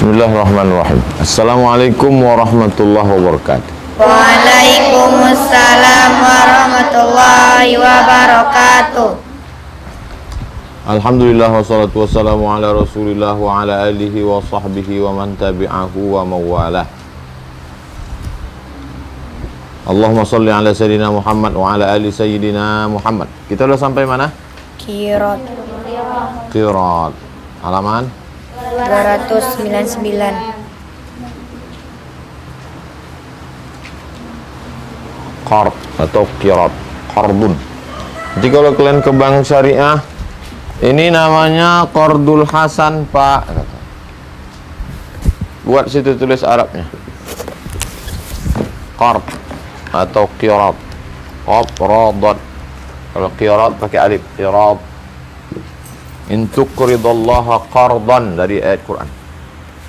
Bismillahirrahmanirrahim. Assalamualaikum warahmatullahi wabarakatuh. Waalaikumsalam warahmatullahi wabarakatuh. Alhamdulillah wassalatu wassalamu ala rasulillah wa ala alihi wa sahbihi wa man tabi'ahu wa mawalah. Allahumma salli ala sayyidina Muhammad wa ala ali sayyidina Muhammad. Kita udah sampai mana? Qirat Halaman 299. Qard atau qirat, qardun. Jadi kalau kalian ke bank syariah, ini namanya qardul hasan, Pak. Buat situ tulis Arabnya. Qard atau qirat. Qard. Kalau qirat pakai alif, qirat. In tuqridallaha qardan, dari ayat Quran.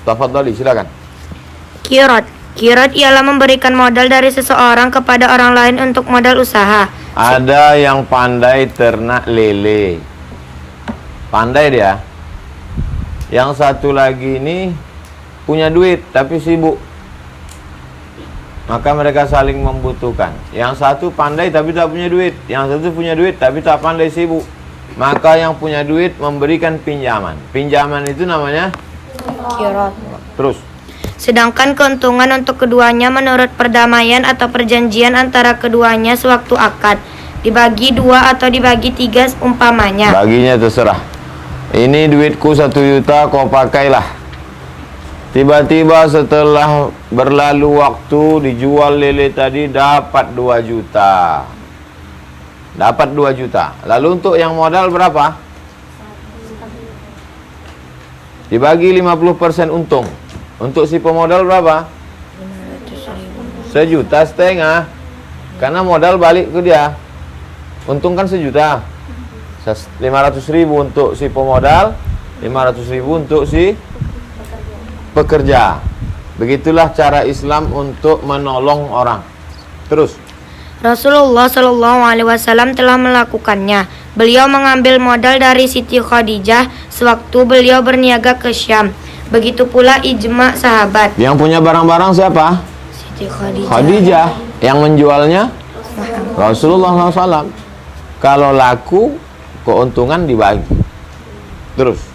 Tafadhali, silakan. Qirat ialah memberikan modal dari seseorang kepada orang lain untuk modal usaha. Ada yang pandai ternak lele, pandai dia. Yang satu lagi ini punya duit tapi sibuk, maka mereka saling membutuhkan. Yang satu pandai tapi tak punya duit, yang satu punya duit tapi tak pandai, sibuk. Maka yang punya duit memberikan pinjaman. Pinjaman itu namanya Qirat. terus. Sedangkan keuntungan untuk keduanya menurut perdamaian atau perjanjian antara keduanya sewaktu akad, dibagi 2 atau dibagi 3 umpamanya. Baginya terserah. Ini duitku 1 juta, kau pakailah. Tiba-tiba setelah berlalu waktu, dijual lele tadi, dapat 2 juta. Dapat 2 juta. Lalu untuk yang modal berapa? Dibagi 50% untung. Untuk si pemodal berapa? 1,5 juta. Karena modal balik ke dia. Untung kan 1 juta. 500.000 untuk si pemodal, 500.000 untuk si pekerja. Begitulah cara Islam untuk menolong orang. Terus. Rasulullah SAW telah melakukannya. Beliau mengambil modal dari Siti Khadijah sewaktu beliau berniaga ke Syam. Begitu pula ijma sahabat. Yang punya barang-barang siapa? Siti Khadijah. Khadijah. Yang menjualnya Rasulullah SAW. Kalau laku, keuntungan dibagi. Terus.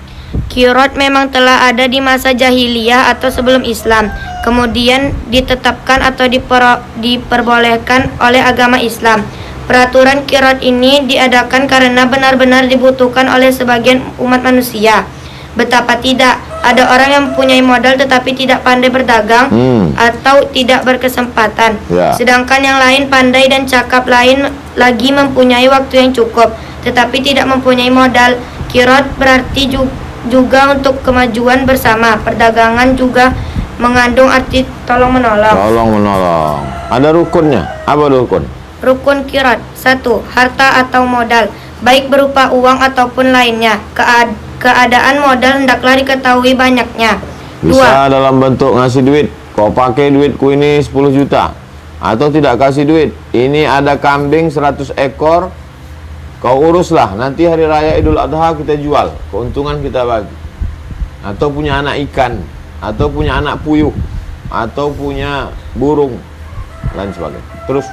Qirat memang telah ada di masa jahiliyah atau sebelum Islam, kemudian ditetapkan atau diperbolehkan oleh agama Islam. Peraturan qirat ini diadakan karena benar-benar dibutuhkan oleh sebagian umat manusia. Betapa tidak, ada orang yang mempunyai modal tetapi tidak pandai berdagang atau tidak berkesempatan. Sedangkan yang lain pandai dan cakap, lain lagi mempunyai waktu yang cukup tetapi tidak mempunyai modal. Qirat berarti juga untuk kemajuan bersama. Perdagangan juga mengandung arti tolong menolong. Tolong menolong. Ada rukunnya. Apa rukun? Rukun qirat. 1. Harta atau modal, baik berupa uang ataupun lainnya. Keadaan modal hendaklah diketahui banyaknya. 2. Bisa dalam bentuk ngasih duit. Kau pakai duitku ini 10 juta. Atau tidak kasih duit. Ini ada kambing 100 ekor. Kau uruslah, nanti hari raya Idul Adha kita jual, keuntungan kita bagi. Atau punya anak ikan, atau punya anak puyuh, atau punya burung, lain sebagainya. Terus.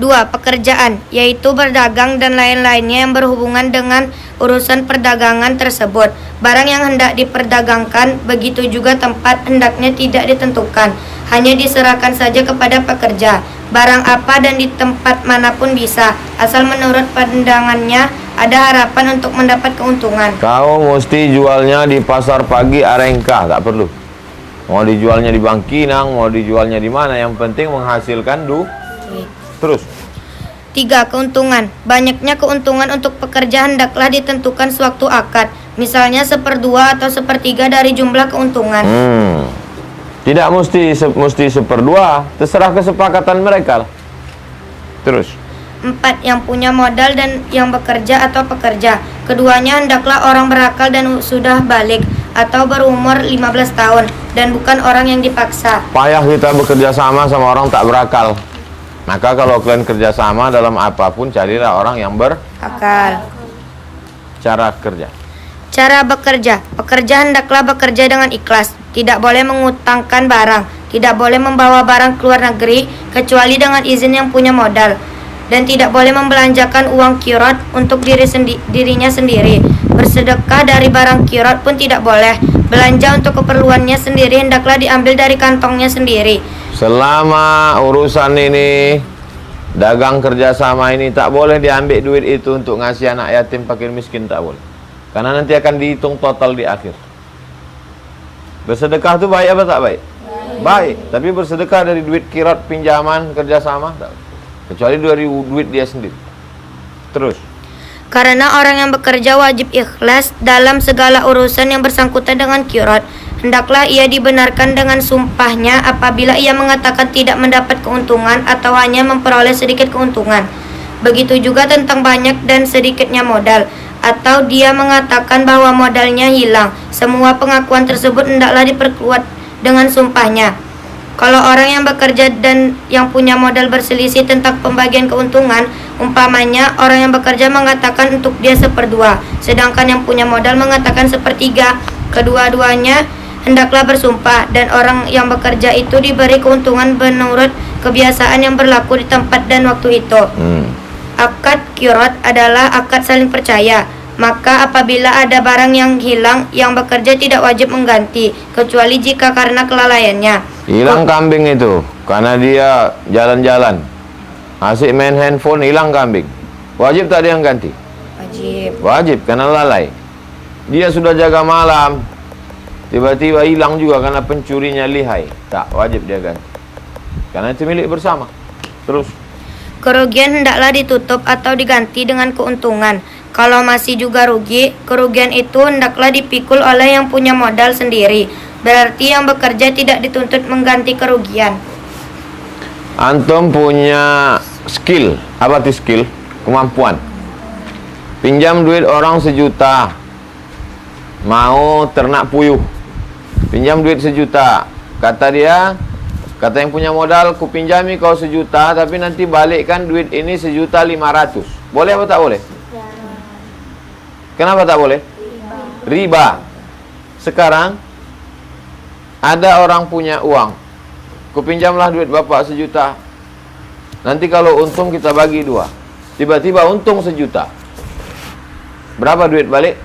2. Pekerjaan, yaitu berdagang dan lain-lainnya yang berhubungan dengan urusan perdagangan tersebut. Barang yang hendak diperdagangkan, begitu juga tempat hendaknya tidak ditentukan, hanya diserahkan saja kepada pekerja. Barang apa dan di tempat manapun bisa, asal menurut pandangannya ada harapan untuk mendapat keuntungan. Kau mesti jualnya di pasar pagi Arengka, tak perlu. Mau dijualnya di Bangkinang, mau dijualnya di mana, yang penting menghasilkan Terus. 3. Keuntungan. Banyaknya keuntungan untuk pekerja hendaklah ditentukan sewaktu akad, misalnya 1/2 atau 1/3 dari jumlah keuntungan. Tidak mesti 1/2, terserah kesepakatan mereka. Terus. 4. Yang punya modal dan yang bekerja atau pekerja, keduanya hendaklah orang berakal dan sudah balik atau berumur 15 tahun dan bukan orang yang dipaksa. Payah kita bekerja sama orang tak berakal. Maka kalau kalian kerjasama dalam apapun, carilah orang yang berakal. Cara kerja. Cara bekerja. Pekerja hendaklah bekerja dengan ikhlas, tidak boleh mengutangkan barang, tidak boleh membawa barang ke luar negeri kecuali dengan izin yang punya modal, dan tidak boleh membelanjakan uang kirot untuk dirinya sendiri. Bersedekah dari barang kirot pun tidak boleh. Belanja untuk keperluannya sendiri hendaklah diambil dari kantongnya sendiri. Selama urusan ini, dagang kerjasama ini, tak boleh diambil duit itu untuk ngasih anak yatim, fakir miskin, tak boleh. Karena nanti akan dihitung total di akhir. Bersedekah itu baik apa tak baik? Baik. Tapi bersedekah dari duit kirot, pinjaman, kerjasama, tak. Kecuali dari duit dia sendiri. Terus. Karena orang yang bekerja wajib ikhlas dalam segala urusan yang bersangkutan dengan kirot. Hendaklah ia dibenarkan dengan sumpahnya apabila ia mengatakan tidak mendapat keuntungan atau hanya memperoleh sedikit keuntungan. Begitu juga tentang banyak dan sedikitnya modal, atau dia mengatakan bahwa modalnya hilang. Semua pengakuan tersebut hendaklah diperkuat dengan sumpahnya. Kalau orang yang bekerja dan yang punya modal berselisih tentang pembagian keuntungan, umpamanya orang yang bekerja mengatakan untuk dia 1/2, sedangkan yang punya modal mengatakan 1/3, kedua-duanya hendaklah bersumpah, dan orang yang bekerja itu diberi keuntungan menurut kebiasaan yang berlaku di tempat dan waktu itu. Akad kirot adalah akad saling percaya. Maka apabila ada barang yang hilang, yang bekerja tidak wajib mengganti, kecuali jika karena kelalaiannya. Hilang kambing itu karena dia jalan-jalan, asik main handphone, hilang kambing, wajib tak dia yang ganti? Wajib. Wajib, karena lalai. Dia sudah jaga malam, tiba-tiba hilang juga karena pencurinya lihai, tak wajib dia ganti, karena itu milik bersama. Terus, kerugian hendaklah ditutup atau diganti dengan keuntungan. Kalau masih juga rugi, kerugian itu hendaklah dipikul oleh yang punya modal sendiri. Berarti yang bekerja tidak dituntut mengganti kerugian. antum punya skill, apa itu skill? Kemampuan. Pinjam duit orang 1 juta, mau ternak puyuh, pinjam duit 1 juta. Kata dia, kata yang punya modal, ku pinjami kau 1 juta, tapi nanti balikkan duit ini 1.500.000. Boleh apa tak boleh? Kenapa tak boleh? Riba. Sekarang ada orang punya uang, ku pinjamlah duit bapak 1 juta, nanti kalau untung kita bagi 2. Tiba-tiba untung 1 juta, berapa duit balik?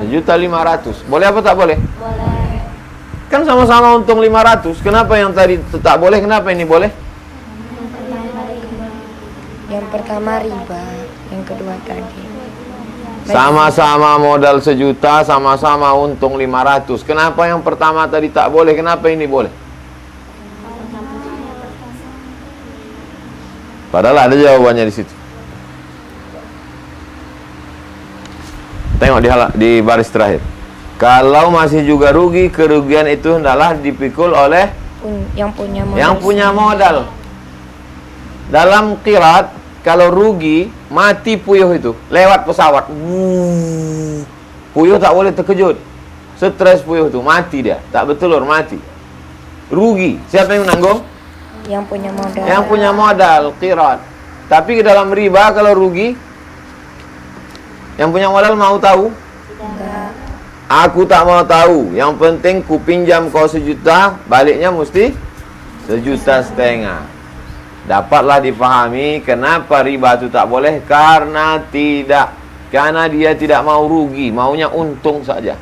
1.500.000. Boleh apa tak boleh? Boleh. Kan sama-sama untung 500. Kenapa yang tadi tak boleh, kenapa ini boleh? Yang pertama riba, yang kedua tadi. Sama-sama modal 1 juta, sama-sama untung 500. Kenapa yang pertama tadi tak boleh, kenapa ini boleh? Padahal ada jawabannya di situ. Tengok di baris terakhir. Kalau masih juga rugi, kerugian itu hendaklah dipikul oleh yang punya modal. Dalam qirat, kalau rugi, mati puyuh itu lewat pesawat. Puyuh tak boleh terkejut. Stres puyuh itu, mati dia, tak bertelur, mati. Rugi. Siapa yang menanggung? Yang punya modal. Yang punya modal, qirat. Tapi dalam riba kalau rugi, yang punya modal mau tahu? Enggak. Aku tak mau tahu. Yang penting ku pinjam kau 1 juta, baliknya mesti 1,5 juta. Dapatlah dipahami kenapa riba itu tak boleh. Karena dia tidak mau rugi, maunya untung saja.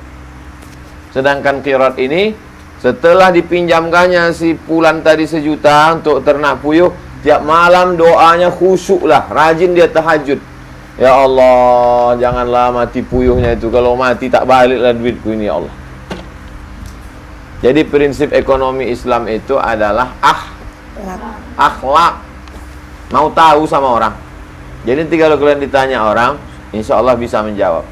Sedangkan qirat ini, setelah dipinjamkannya si Pulan tadi 1 juta untuk ternak puyuh, tiap malam doanya khusyuklah, rajin dia tahajud. Ya Allah, janganlah mati puyuhnya itu. Kalau mati tak baliklah duitku ini, ya Allah. Jadi prinsip ekonomi Islam itu adalah akhlak. Mau tahu sama orang. Jadi nanti kalau kalian ditanya orang, insya Allah bisa menjawab.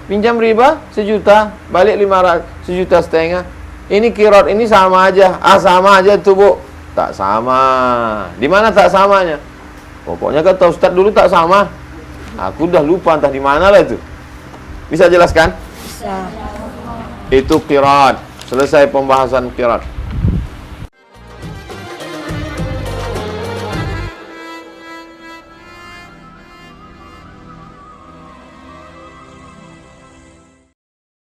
Pinjam riba 1 juta, balik 1,5 juta. Ini qirat ini sama aja. Sama aja tuh, Bu. Tak sama. Di mana tak samanya? Pokoknya kata Ustadz dulu tak sama. Aku udah lupa entah di mana lah itu. Bisa jelaskan? Bisa. Itu qirat. Selesai pembahasan qirat.